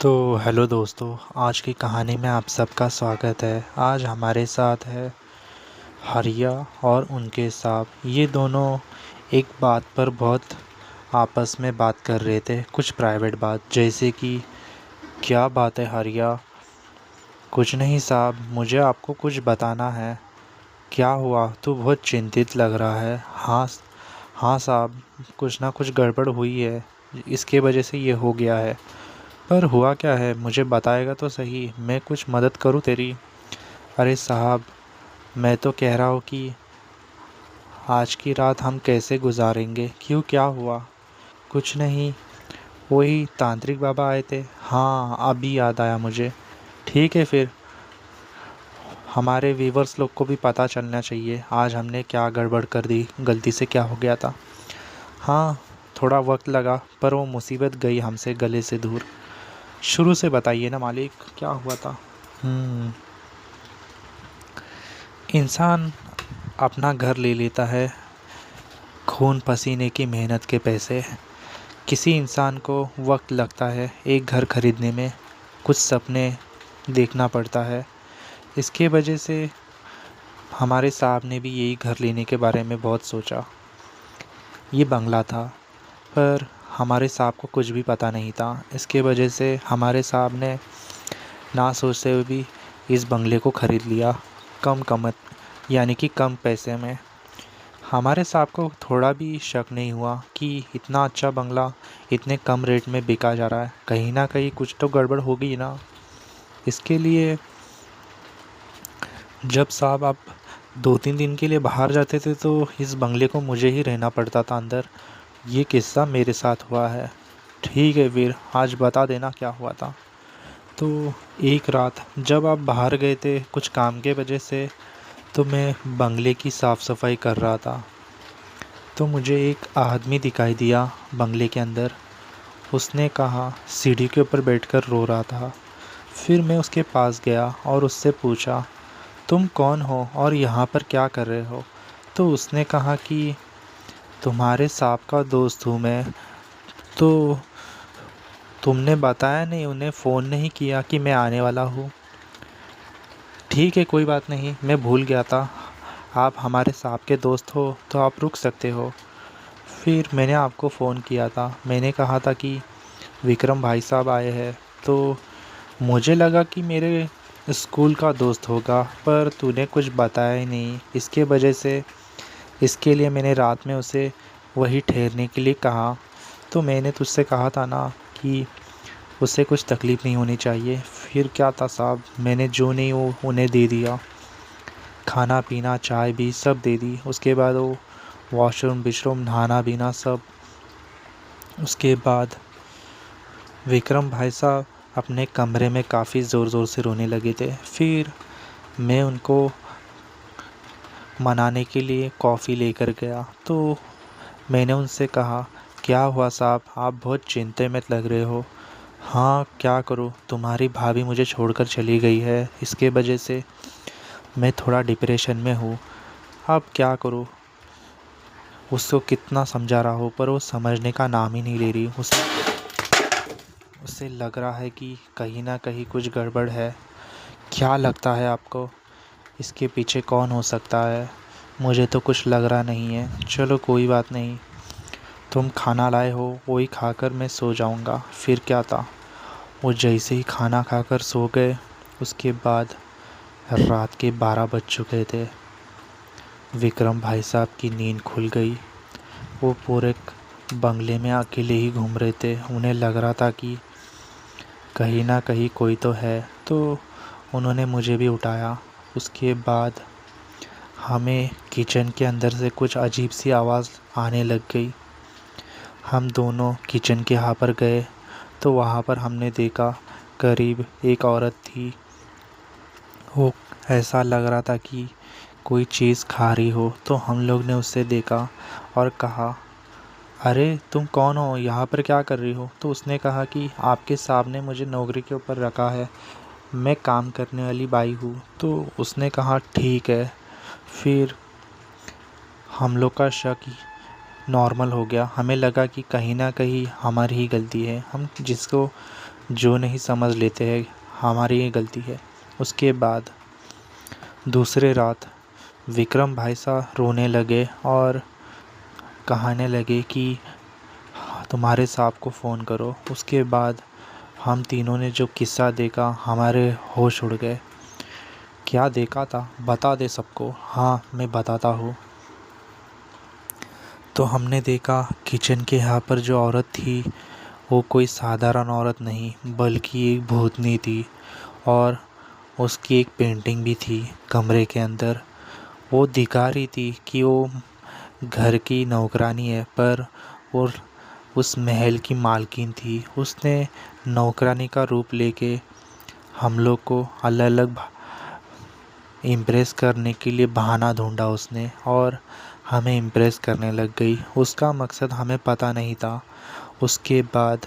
तो हेलो दोस्तों, आज की कहानी में आप सबका स्वागत है। आज हमारे साथ है हरिया और उनके सांप। ये दोनों एक बात पर बहुत आपस में बात कर रहे थे, कुछ प्राइवेट बात। जैसे कि क्या बात है हरिया? कुछ नहीं साहब, मुझे आपको कुछ बताना है। क्या हुआ? तू बहुत चिंतित लग रहा है। हाँ, हाँ साहब, कुछ ना कुछ गड़बड़ हुई है, इसके वजह से ये हो गया है। पर हुआ क्या है, मुझे बताएगा तो सही, मैं कुछ मदद करूं तेरी। अरे साहब, मैं तो कह रहा हूँ कि आज की रात हम कैसे गुजारेंगे? क्यों, क्या हुआ? कुछ नहीं, वही तांत्रिक बाबा आए थे। हाँ, अभी याद आया मुझे। ठीक है फिर, हमारे व्यूवर्स लोग को भी पता चलना चाहिए आज हमने क्या गड़बड़ कर दी, गलती से क्या हो गया था। हाँ, थोड़ा वक्त लगा पर वो मुसीबत गई हमसे गले से दूर। शुरू से बताइए ना मालिक, क्या हुआ था? इंसान अपना घर ले लेता है खून पसीने की मेहनत के पैसे। किसी इंसान को वक्त लगता है एक घर खरीदने में, कुछ सपने देखना पड़ता है। इसके वजह से हमारे साहब ने भी यही घर लेने के बारे में बहुत सोचा। ये बंगला था, पर हमारे साहब को कुछ भी पता नहीं था। इसके वजह से हमारे साहब ने ना सोचते हुए भी इस बंगले को ख़रीद लिया, कम कीमत यानी कि कम पैसे में। हमारे साहब को थोड़ा भी शक नहीं हुआ कि इतना अच्छा बंगला इतने कम रेट में बिका जा रहा है, कहीं ना कहीं कुछ तो गड़बड़ होगी ना। इसके लिए जब साहब आप 2-3 दिन के लिए बाहर जाते थे तो इस बंगले को मुझे ही रहना पड़ता था अंदर। ये किस्सा मेरे साथ हुआ है। ठीक है फिर, आज बता देना क्या हुआ था। तो एक रात जब आप बाहर गए थे कुछ काम के वजह से, तो मैं बंगले की साफ़ सफाई कर रहा था। तो मुझे एक आदमी दिखाई दिया बंगले के अंदर। उसने कहा, सीढ़ी के ऊपर बैठकर रो रहा था। फिर मैं उसके पास गया और उससे पूछा, तुम कौन हो और यहाँ पर क्या कर रहे हो? तो उसने कहा कि तुम्हारे सांप का दोस्त हूँ मैं। तो तुमने बताया नहीं, उन्हें फ़ोन नहीं किया कि मैं आने वाला हूँ? ठीक है, कोई बात नहीं, मैं भूल गया था। आप हमारे सांप के दोस्त हो तो आप रुक सकते हो। फिर मैंने आपको फ़ोन किया था, मैंने कहा था कि विक्रम भाई साहब आए हैं। तो मुझे लगा कि मेरे स्कूल का दोस्त होगा, पर तूने कुछ बताया ही नहीं। इसके वजह से इसके लिए मैंने रात में उसे वहीं ठहरने के लिए कहा। तो मैंने तुझसे कहा था ना कि उसे कुछ तकलीफ़ नहीं होनी चाहिए। फिर क्या था साहब, मैंने जो नहीं वो उन्हें दे दिया, खाना पीना चाय भी सब दे दी। उसके बाद वो वॉशरूम बिशरूम नहाना पीना सब। उसके बाद विक्रम भाई साहब अपने कमरे में काफ़ी ज़ोर ज़ोर से रोने लगे थे। फिर मैं उनको मनाने के लिए कॉफ़ी लेकर गया। तो मैंने उनसे कहा, क्या हुआ साहब, आप बहुत चिंता में लग रहे हो? हाँ, क्या करूँ, तुम्हारी भाभी मुझे छोड़कर चली गई है, इसके वजह से मैं थोड़ा डिप्रेशन में हूँ। अब क्या करूँ? उसको कितना समझा रहा हूँ पर वो समझने का नाम ही नहीं ले रही। उससे लग रहा है कि कहीं ना कहीं कुछ गड़बड़ है। क्या लगता है आपको, इसके पीछे कौन हो सकता है? मुझे तो कुछ लग रहा नहीं है। चलो कोई बात नहीं, तुम खाना लाए हो वही खाकर मैं सो जाऊंगा। फिर क्या था, वो जैसे ही खाना खाकर सो गए, उसके बाद रात के 12 बज चुके थे। विक्रम भाई साहब की नींद खुल गई। वो पूरे बंगले में अकेले ही घूम रहे थे। उन्हें लग रहा था कि कहीं ना कहीं कोई तो है। तो उन्होंने मुझे भी उठाया। उसके बाद हमें किचन के अंदर से कुछ अजीब सी आवाज़ आने लग गई। हम दोनों किचन के यहाँ पर गए तो वहाँ पर हमने देखा करीब एक औरत थी। वो ऐसा लग रहा था कि कोई चीज़ खा रही हो। तो हम लोग ने उससे देखा और कहा, अरे तुम कौन हो, यहाँ पर क्या कर रही हो? तो उसने कहा कि आपके साहब ने मुझे नौकरी के ऊपर रखा है, मैं काम करने वाली बाई हूँ। तो उसने कहा ठीक है। फिर हम लोग का शक नॉर्मल हो गया। हमें लगा कि कहीं ना कहीं हमारी ही गलती है। हम जिसको जो नहीं समझ लेते हैं हमारी ही गलती है। उसके बाद दूसरे रात विक्रम भाई साहब रोने लगे और कहने लगे कि तुम्हारे साहब को फ़ोन करो। उसके बाद हम तीनों ने जो किस्सा देखा हमारे होश उड़ गए। क्या देखा था बता दे सबको। हाँ मैं बताता हूँ। तो हमने देखा किचन के यहाँ पर जो औरत थी वो कोई साधारण औरत नहीं बल्कि एक भूतनी थी, और उसकी एक पेंटिंग भी थी कमरे के अंदर। वो दिखा रही थी कि वो घर की नौकरानी है, पर वो उस महल की मालकिन थी। उसने नौकरानी का रूप लेके हम लोग को अलग अलग इम्प्रेस करने के लिए बहाना ढूंढा उसने, और हमें इम्प्रेस करने लग गई। उसका मकसद हमें पता नहीं था। उसके बाद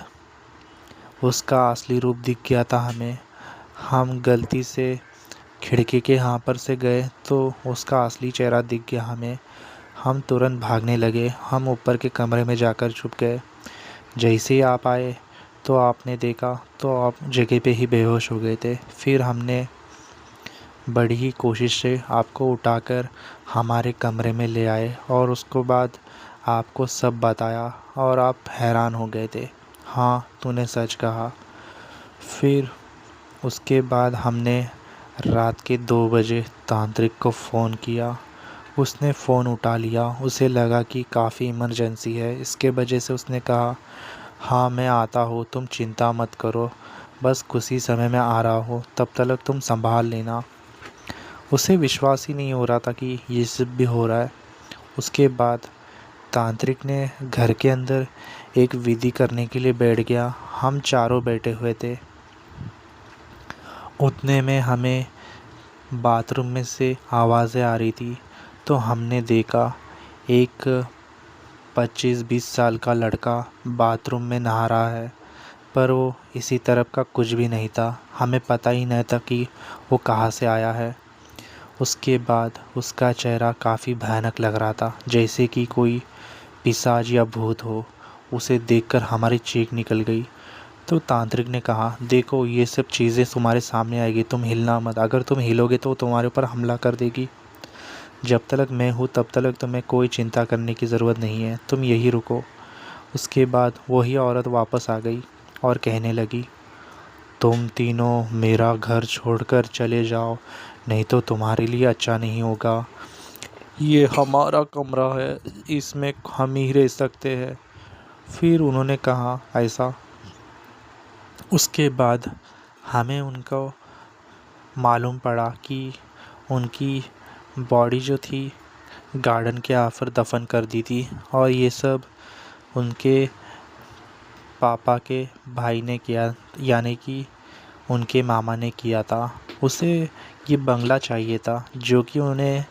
उसका असली रूप दिख गया था हमें। हम गलती से खिड़की के यहाँ पर से गए तो उसका असली चेहरा दिख गया हमें। हम तुरंत भागने लगे। हम ऊपर के कमरे में जाकर छुप गए। जैसे ही आप आए तो आपने देखा तो आप जगह पे ही बेहोश हो गए थे। फिर हमने बड़ी ही कोशिश से आपको उठाकर हमारे कमरे में ले आए और उसको बाद आपको सब बताया और आप हैरान हो गए थे। हाँ तूने सच कहा। फिर उसके बाद हमने रात के 2 बजे तांत्रिक को फ़ोन किया। उसने फ़ोन उठा लिया। उसे लगा कि काफ़ी इमरजेंसी है, इसके वजह से उसने कहा हाँ मैं आता हूँ, तुम चिंता मत करो, बस कुछ ही समय में आ रहा हूँ, तब तक तुम संभाल लेना। उसे विश्वास ही नहीं हो रहा था कि ये सब भी हो रहा है। उसके बाद तांत्रिक ने घर के अंदर एक विधि करने के लिए बैठ गया। हम चारों बैठे हुए थे। उतने में हमें बाथरूम में से आवाज़ें आ रही थी। तो हमने देखा एक 25-20 साल का लड़का बाथरूम में नहा रहा है, पर वो इसी तरफ का कुछ भी नहीं था। हमें पता ही नहीं था कि वो कहाँ से आया है। उसके बाद उसका चेहरा काफ़ी भयानक लग रहा था, जैसे कि कोई पिशाच या भूत हो। उसे देखकर हमारी चीख निकल गई। तो तांत्रिक ने कहा देखो ये सब चीज़ें तुम्हारे सामने आएगी, तुम हिलना मत। अगर तुम हिलोगे तो तुम्हारे ऊपर हमला कर देगी। जब तक मैं हूँ तब तक तुम्हें कोई चिंता करने की ज़रूरत नहीं है, तुम यही रुको। उसके बाद वही औरत वापस आ गई और कहने लगी तुम तीनों मेरा घर छोड़कर चले जाओ, नहीं तो तुम्हारे लिए अच्छा नहीं होगा। ये हमारा कमरा है, इसमें हम ही रह सकते हैं। फिर उन्होंने कहा ऐसा। उसके बाद हमें उनको मालूम पड़ा कि उनकी बॉडी जो थी गार्डन के आफर दफन कर दी थी, और ये सब उनके पापा के भाई ने किया, यानी कि उनके मामा ने किया था। उसे ये बंगला चाहिए था जो कि उन्हें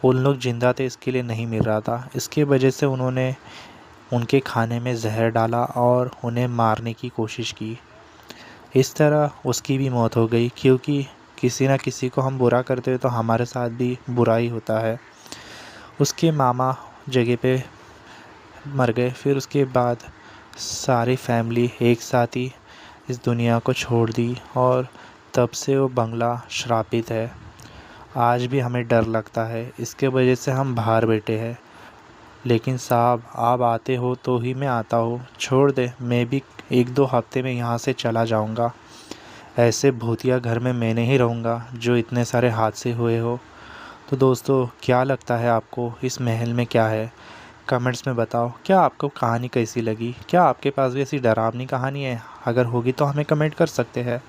उन लोग जिंदा थे इसके लिए नहीं मिल रहा था। इसके वजह से उन्होंने उनके खाने में जहर डाला और उन्हें मारने की कोशिश की। इस तरह उसकी भी मौत हो गई, क्योंकि किसी ना किसी को हम बुरा करते हैं तो हमारे साथ भी बुरा ही होता है। उसके मामा जगह पे मर गए। फिर उसके बाद सारी फैमिली एक साथ ही इस दुनिया को छोड़ दी, और तब से वो बंगला श्रापित है। आज भी हमें डर लगता है, इसके वजह से हम बाहर बैठे हैं। लेकिन साहब आप आते हो तो ही मैं आता हूँ, छोड़ दे, मैं भी 1-2 हफ्ते में यहाँ से चला जाऊँगा। ऐसे भूतिया घर में मैं नहीं रहूँगा जो इतने सारे हादसे हुए हो। तो दोस्तों क्या लगता है आपको इस महल में क्या है? कमेंट्स में बताओ। क्या आपको कहानी कैसी लगी? क्या आपके पास भी ऐसी डरावनी कहानी है? अगर होगी तो हमें कमेंट कर सकते हैं।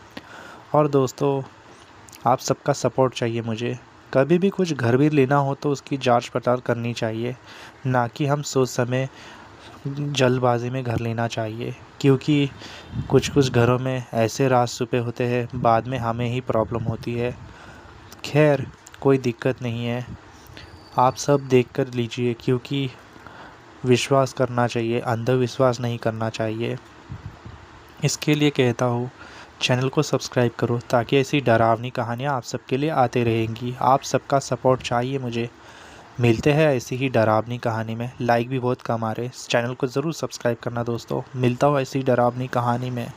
और दोस्तों आप सबका सपोर्ट चाहिए मुझे। कभी भी कुछ घर भी लेना हो तो उसकी जांच पड़ताल करनी चाहिए, ना कि हम सोच समय जल्दबाजी में घर लेना चाहिए, क्योंकि कुछ कुछ घरों में ऐसे राज छुपे होते हैं बाद में हमें ही प्रॉब्लम होती है। खैर कोई दिक्कत नहीं है, आप सब देख कर लीजिए, क्योंकि विश्वास करना चाहिए, अंधविश्वास नहीं करना चाहिए। इसके लिए कहता हूँ चैनल को सब्सक्राइब करो, ताकि ऐसी डरावनी कहानियाँ आप सबके लिए आते रहेंगी। आप सबका सपोर्ट चाहिए मुझे। मिलते हैं ऐसी ही डरावनी कहानी में। लाइक भी बहुत कम आ रहे, चैनल को ज़रूर सब्सक्राइब करना दोस्तों। मिलता हूँ ऐसी डरावनी कहानी में।